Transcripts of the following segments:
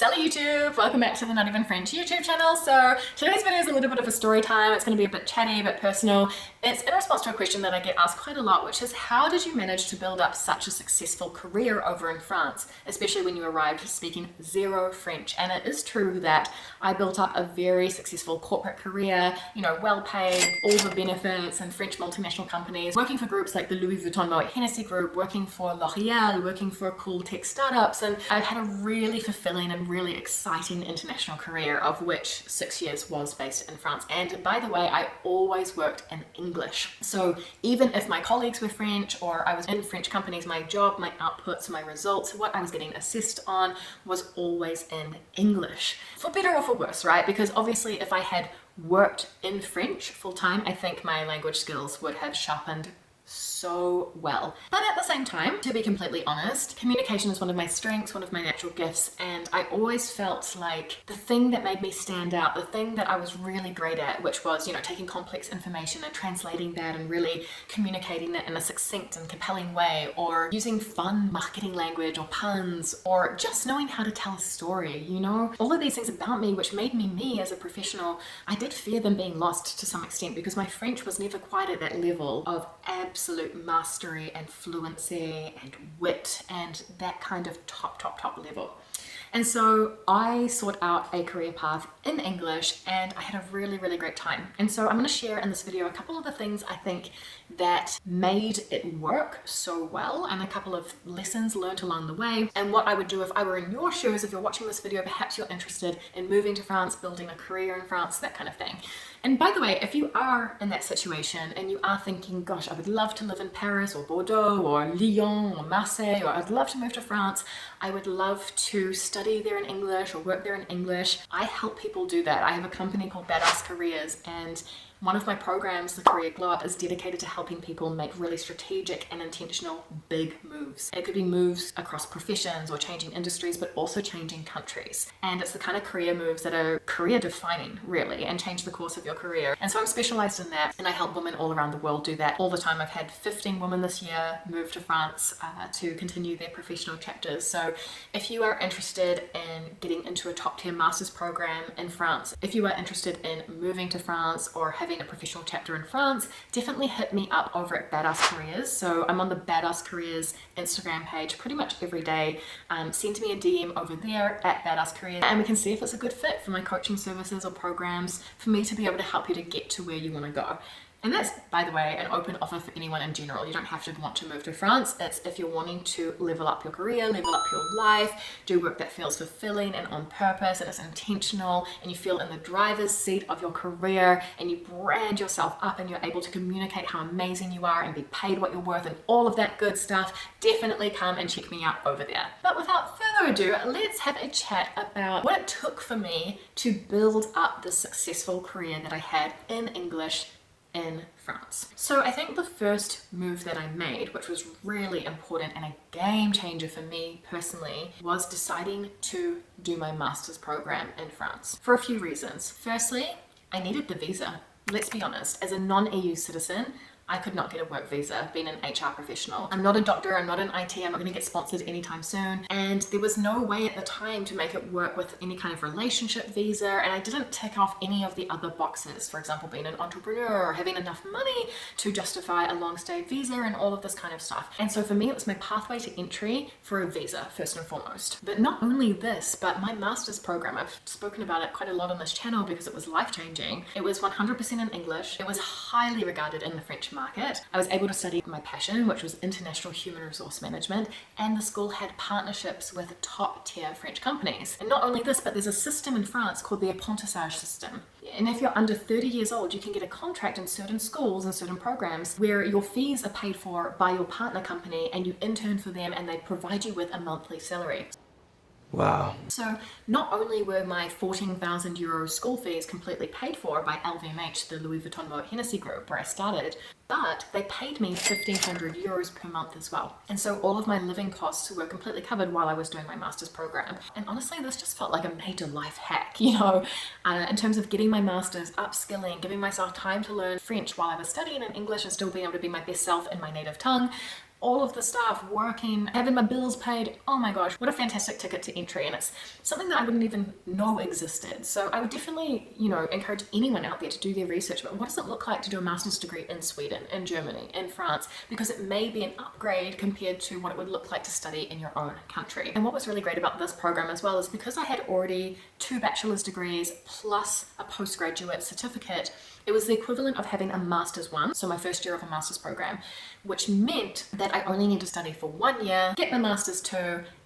Salut YouTube! Welcome back to the Not Even French YouTube channel. So today's video is a little bit of a story time. It's going to be a bit chatty, a bit personal. It's in response to a question that I get asked quite a lot, which is how did you manage to build up such a successful career over in France, especially when you arrived speaking zero French? And it is true that I built up a very successful corporate career, you know, well paid, all the benefits in French multinational companies, working for groups like the Louis Vuitton Moet Hennessy group, working for L'Oreal, working for cool tech startups, and I've had a really fulfilling and really exciting international career, of which 6 years was based in France. And by the way, I always worked in English. So even if my colleagues were French or I was in French companies, my job, my outputs, my results, what I was getting assessed on was always in English. For better or for worse, right? Because obviously if I had worked in French full time, I think my language skills would have sharpened so well. But at the same time, to be completely honest, communication is one of my strengths, one of my natural gifts, and I always felt like the thing that made me stand out, the thing that I was really great at, which was, you know, taking complex information and translating that and really communicating it in a succinct and compelling way, or using fun marketing language or puns, or just knowing how to tell a story, you know? All of these things about me which made me me as a professional, I did fear them being lost to some extent because my French was never quite at that level of absolute mastery and fluency and wit and that kind of top level. And so I sought out a career path in English and I had a really great time. And so I'm going to share in this video a couple of the things I think that made it work so well and a couple of lessons learned along the way and what I would do if I were in your shoes. If you're watching this video, perhaps you're interested in moving to France, building a career in France, that kind of thing. And by the way, if you are in that situation and you are thinking, gosh, I would love to live in Paris or Bordeaux or Lyon or Marseille, or I'd love to move to France, I would love to study there in English or work there in English, I help people do that. I have a company called Badass Careers, and one of my programs, the Career Glow Up, is dedicated to helping people make really strategic and intentional big moves. It could be moves across professions or changing industries, but also changing countries. And it's the kind of career moves that are career defining, really, and change the course of your career. And so I'm specialized in that, and I help women all around the world do that all the time. I've had 15 women this year move to France to continue their professional chapters. So if you are interested in getting into a top tier master's program in France, if you are interested in moving to France or having a professional chapter in France, definitely hit me up over at Badass Careers. So I'm on the Badass Careers Instagram page pretty much every day. Send me a DM over there at Badass Careers and we can see if it's a good fit for my coaching services or programs for me to be able to help you to get to where you want to go. And that's, by the way, an open offer for anyone in general. You don't have to want to move to France. It's if you're wanting to level up your career, level up your life, do work that feels fulfilling and on purpose and it's intentional, and you feel in the driver's seat of your career and you brand yourself up and you're able to communicate how amazing you are and be paid what you're worth and all of that good stuff, definitely come and check me out over there. But without further ado, let's have a chat about what it took for me to build up the successful career that I had in English in France. So I think the first move that I made, which was really important and a game changer for me personally, was deciding to do my master's program in France for a few reasons. Firstly, I needed the visa. Let's be honest, as a non-EU citizen, I could not get a work visa being an HR professional. I'm not a doctor, I'm not an IT, I'm not going to get sponsored anytime soon. And there was no way at the time to make it work with any kind of relationship visa. And I didn't tick off any of the other boxes. For example, being an entrepreneur or having enough money to justify a long stay visa and all of this kind of stuff. And so for me, it was my pathway to entry for a visa, first and foremost. But not only this, but my master's program, I've spoken about it quite a lot on this channel because it was life-changing. It was 100% in English. It was highly regarded in the French market. I was able to study my passion, which was international human resource management, and the school had partnerships with top tier French companies. And not only this, but there's a system in France called the apprentissage system. And if you're under 30 years old, you can get a contract in certain schools and certain programs where your fees are paid for by your partner company and you intern for them and they provide you with a monthly salary. Wow. So not only were my 14,000 euro school fees completely paid for by LVMH, the Louis Vuitton Moet Hennessy group where I started, but they paid me 1,500 euros per month as well. And so all of my living costs were completely covered while I was doing my master's program. And honestly, this just felt like a major life hack, you know, in terms of getting my master's, upskilling, giving myself time to learn French while I was studying in English and still being able to be my best self in my native tongue. all of the staff working, having my bills paid. Oh my gosh, what a fantastic ticket to entry. And it's something that I wouldn't even know existed. So I would definitely, encourage anyone out there to do their research. But what does it look like to do a master's degree in Sweden, in Germany, in France? Because it may be an upgrade compared to what it would look like to study in your own country. And what was really great about this program as well is because I had already 2 bachelor's degrees plus a postgraduate certificate, it was the equivalent of having a master's 1, so my first year of a master's program, which meant that I only need to study for 1 year, get my master's 2,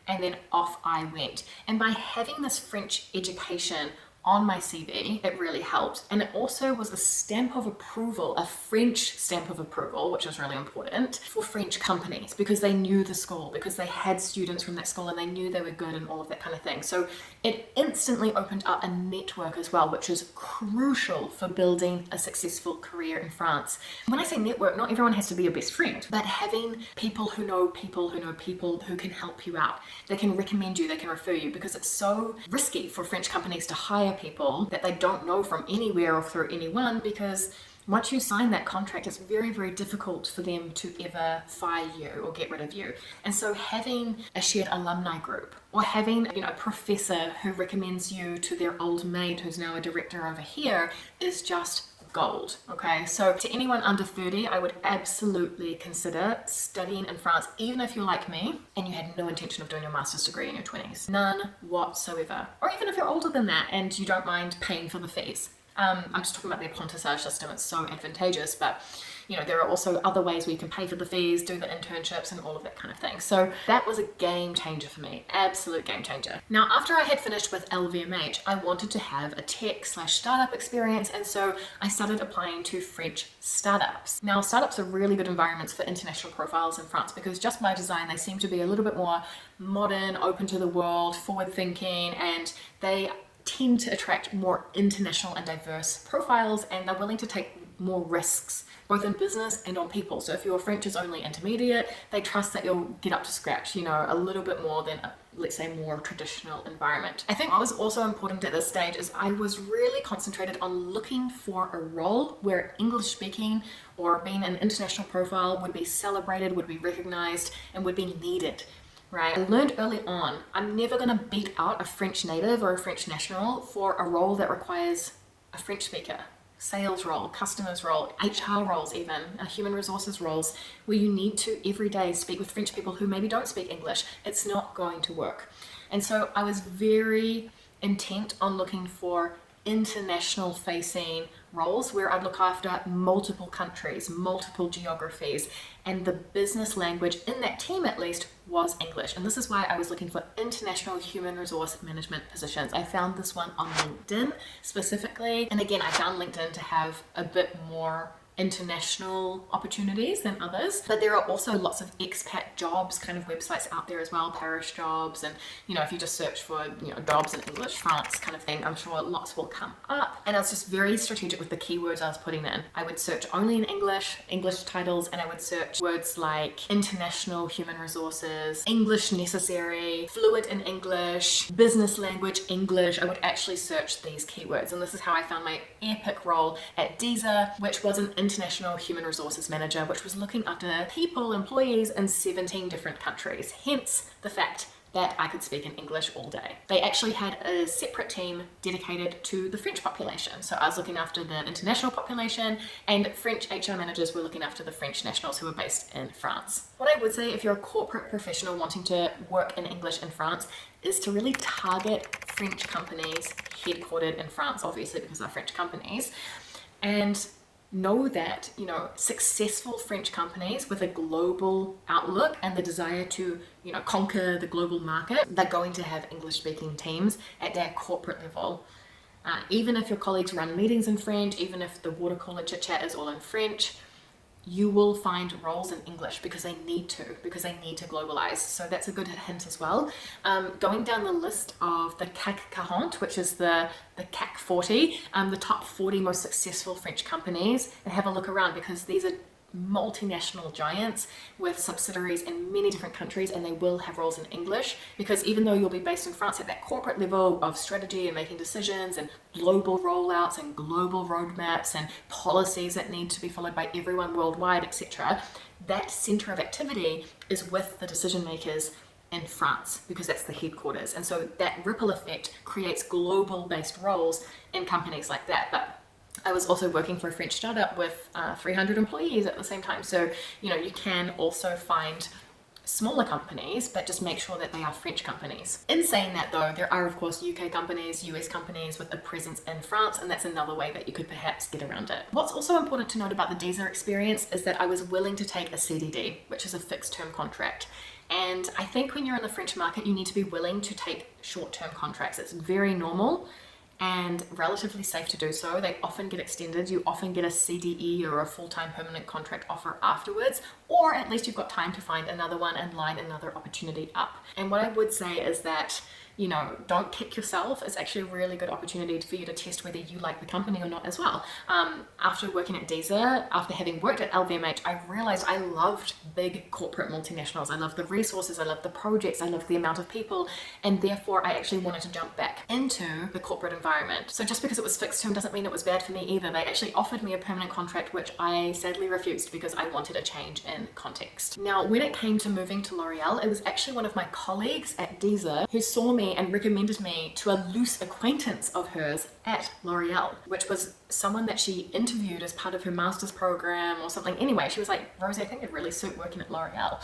and then off I went. And by having this French education on my CV, it really helped. And it also was a stamp of approval, a French stamp of approval, which is really important for French companies because they knew the school, because they had students from that school and they knew they were good and all of that kind of thing. So it instantly opened up a network as well, which is crucial for building a successful career in France. When I say network, not everyone has to be your best friend, but having people who know people who know people who can help you out. They can recommend you, they can refer you, because it's so risky for French companies to hire people that they don't know from anywhere or through anyone, because once you sign that contract, it's very, very difficult for them to ever fire you or get rid of you. And so having a shared alumni group or having, a professor who recommends you to their old mate who's now a director over here is just gold. Okay, so to anyone under 30, I would absolutely consider studying in France, even if you're like me and you had no intention of doing your master's degree in your 20s. None whatsoever. Or even if you're older than that and you don't mind paying for the fees. I'm just talking about the apprentissage system. It's so advantageous, but there are also other ways where you can pay for the fees, do the internships and all of that kind of thing. So that was a game changer for me, absolute game changer. Now, after I had finished with LVMH, I wanted to have a tech/startup experience. And so I started applying to French startups. Now, startups are really good environments for international profiles in France because just by design, they seem to be a little bit more modern, open to the world, forward thinking, and they tend to attract more international and diverse profiles, and they're willing to take more risks, both in business and on people. So if your French is only intermediate, they trust that you'll get up to scratch, a little bit more than let's say more traditional environment. I think what was also important at this stage is I was really concentrated on looking for a role where English speaking or being an international profile would be celebrated, would be recognized, and would be needed. Right? I learned early on, I'm never going to beat out a French native or a French national for a role that requires a French speaker. Sales role, customers role, HR roles even, human resources roles, where you need to every day speak with French people who maybe don't speak English. It's not going to work. And so I was very intent on looking for international facing roles where I'd look after multiple countries, multiple geographies, and the business language in that team at least was English. And this is why I was looking for international human resource management positions. I found this one on LinkedIn specifically. And again, I found LinkedIn to have a bit more international opportunities than others, but there are also lots of expat jobs kind of websites out there as well, Paris jobs, and if you just search for jobs in English, France kind of thing, I'm sure lots will come up. And I was just very strategic with the keywords I was putting in. I would search only in English titles, and I would search words like international human resources, English necessary, fluent in English, business language English. I would actually search these keywords, and this is how I found my epic role at Deezer, which was an international human resources manager, which was looking after people, employees in 17 different countries. Hence the fact that I could speak in English all day. They actually had a separate team dedicated to the French population. So I was looking after the international population, and French HR managers were looking after the French nationals who were based in France. What I would say if you're a corporate professional wanting to work in English in France is to really target French companies headquartered in France, obviously because they're French companies, and know that, successful French companies with a global outlook and the desire to, conquer the global market, they're going to have English-speaking teams at their corporate level. Even if your colleagues run meetings in French, even if the water cooler chit-chat is all in French, you will find roles in English because they need to globalize. So that's a good hint as well. Going down the list of the CAC 40, which is the CAC 40, the top 40 most successful French companies, and have a look around because these are multinational giants with subsidiaries in many different countries, and they will have roles in English, because even though you'll be based in France at that corporate level of strategy and making decisions and global rollouts and global roadmaps and policies that need to be followed by everyone worldwide, etc., that center of activity is with the decision makers in France, because that's the headquarters. And so that ripple effect creates global based roles in companies like that. But I was also working for a French startup with 300 employees at the same time. So, you can also find smaller companies, but just make sure that they are French companies. In saying that though, there are of course UK companies, US companies with a presence in France, and that's another way that you could perhaps get around it. What's also important to note about the Deezer experience is that I was willing to take a CDD, which is a fixed term contract. And I think when you're in the French market, you need to be willing to take short-term contracts. It's very normal and relatively safe to do so. They often get extended. You often get a CDE or a full-time permanent contract offer afterwards, or at least you've got time to find another one and line another opportunity up. And what I would say is that, don't kick yourself. It's actually a really good opportunity for you to test whether you like the company or not as well. After working at Deezer, after having worked at LVMH, I realized I loved big corporate multinationals. I loved the resources, I loved the projects, I loved the amount of people, and therefore I actually wanted to jump back into the corporate environment. So just because it was fixed term doesn't mean it was bad for me either. They actually offered me a permanent contract, which I sadly refused because I wanted a change in context. Now, when it came to moving to L'Oreal, it was actually one of my colleagues at Deezer who saw me and recommended me to a loose acquaintance of hers at L'Oreal, which was someone that she interviewed as part of her master's program or something. Anyway, she was like, Rosie, I think you'd really suit working at L'Oreal.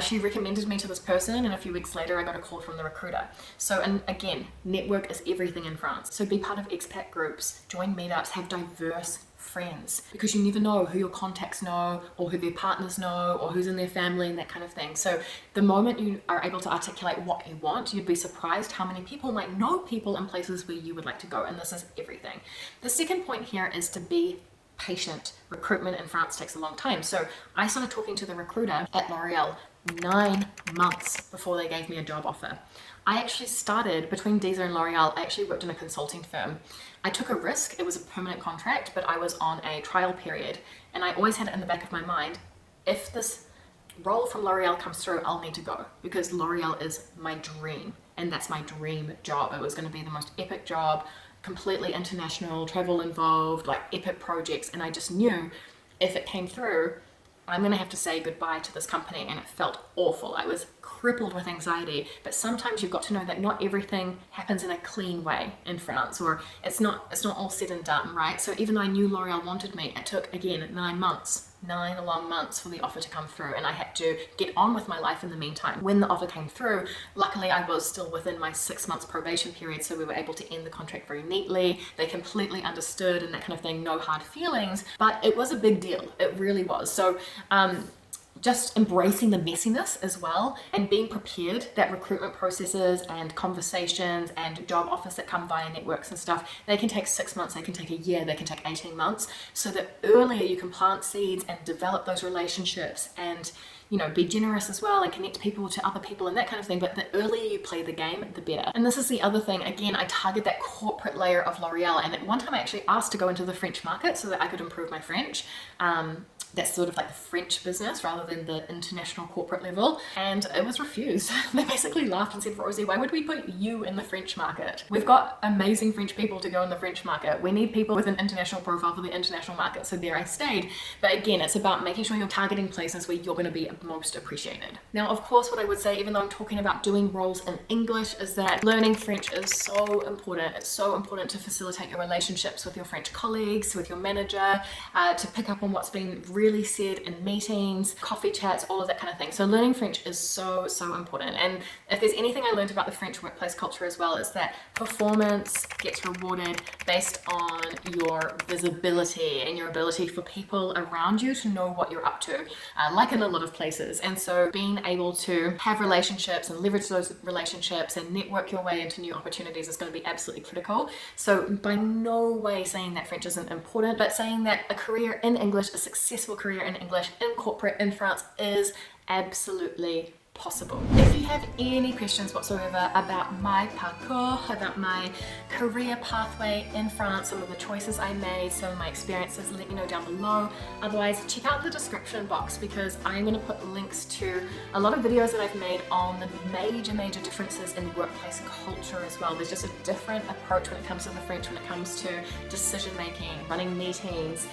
She recommended me to this person, and a few weeks later I got a call from the recruiter. So, and again, network is everything in France. So be part of expat groups, join meetups, have diverse friends, because you never know who your contacts know or who their partners know or who's in their family and that kind of thing. So the moment you are able to articulate what you want, you'd be surprised how many people might know people in places where you would like to go, and this is everything. The second point here is to be patient. Recruitment in France takes a long time. So I started talking to the recruiter at L'Oreal 9 months before they gave me a job offer. I actually started, between Deezer and L'Oreal, I actually worked in a consulting firm. I took a risk. It was a permanent contract, but I was on a trial period. And I always had it in the back of my mind, if this role from L'Oreal comes through, I'll need to go, because L'Oreal is my dream. And that's my dream job. It was going to be the most epic job, completely international, travel involved, like epic projects. And I just knew if it came through, I'm going to have to say goodbye to this company. And it felt awful. I was crippled with anxiety. But sometimes you've got to know that not everything happens in a clean way in France, or it's not all said and done, right? So even though I knew L'Oreal wanted me, it took, again, 9 months. 9 long months for the offer to come through, and I had to get on with my life in the meantime. When the offer came through, luckily I was still within my 6 months probation period, so we were able to end the contract very neatly. They completely understood and that kind of thing, no hard feelings, but it was a big deal. It really was. So just embracing the messiness as well, and being prepared that recruitment processes and conversations and job offers that come via networks and stuff, they can take 6 months, they can take a year, they can take 18 months, so that earlier you can plant seeds and develop those relationships and, be generous as well and connect people to other people and that kind of thing. But the earlier you play the game, the better. And this is the other thing. Again, I target that corporate layer of L'Oreal, and at one time I actually asked to go into the French market so that I could improve my French. That's sort of like the French business rather than the international corporate level, and it was refused. They basically laughed and said, Rosie, why would we put you in the French market? We've got amazing French people to go in the French market. We need people with an international profile for the international market. So there I stayed. But again, it's about making sure you're targeting places where you're going to be most appreciated. Now, of course, what I would say, even though I'm talking about doing roles in English, is that learning French is so important. It's so important to facilitate your relationships with your French colleagues, with your manager, to pick up on what's been really said in meetings, coffee chats, all of that kind of thing. So learning French is so important. And if there's anything I learned about the French workplace culture as well, is that performance gets rewarded based on your visibility and your ability for people around you to know what you're up to, like in a lot of places. And so being able to have relationships and leverage those relationships and network your way into new opportunities is going to be absolutely critical. So by no way saying that French isn't important, but saying that a career in English, a successful career in English in corporate in France, is absolutely possible. If you have any questions whatsoever about my parcours, about my career pathway in France, some of the choices I made, some of my experiences, let me know down below. Otherwise, check out the description box because I'm going to put links to a lot of videos that I've made on the major differences in workplace culture as well. There's just a different approach when it comes to the French, when it comes to decision making, running meetings,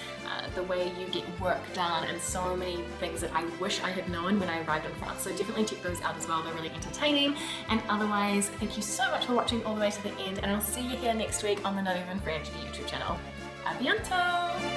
the way you get work done, and so many things that I wish I had known when I arrived in France. So definitely check those out as well. They're really entertaining. And otherwise, thank you so much for watching all the way to the end, and I'll see you here next week on the Not Even French YouTube channel. À bientôt!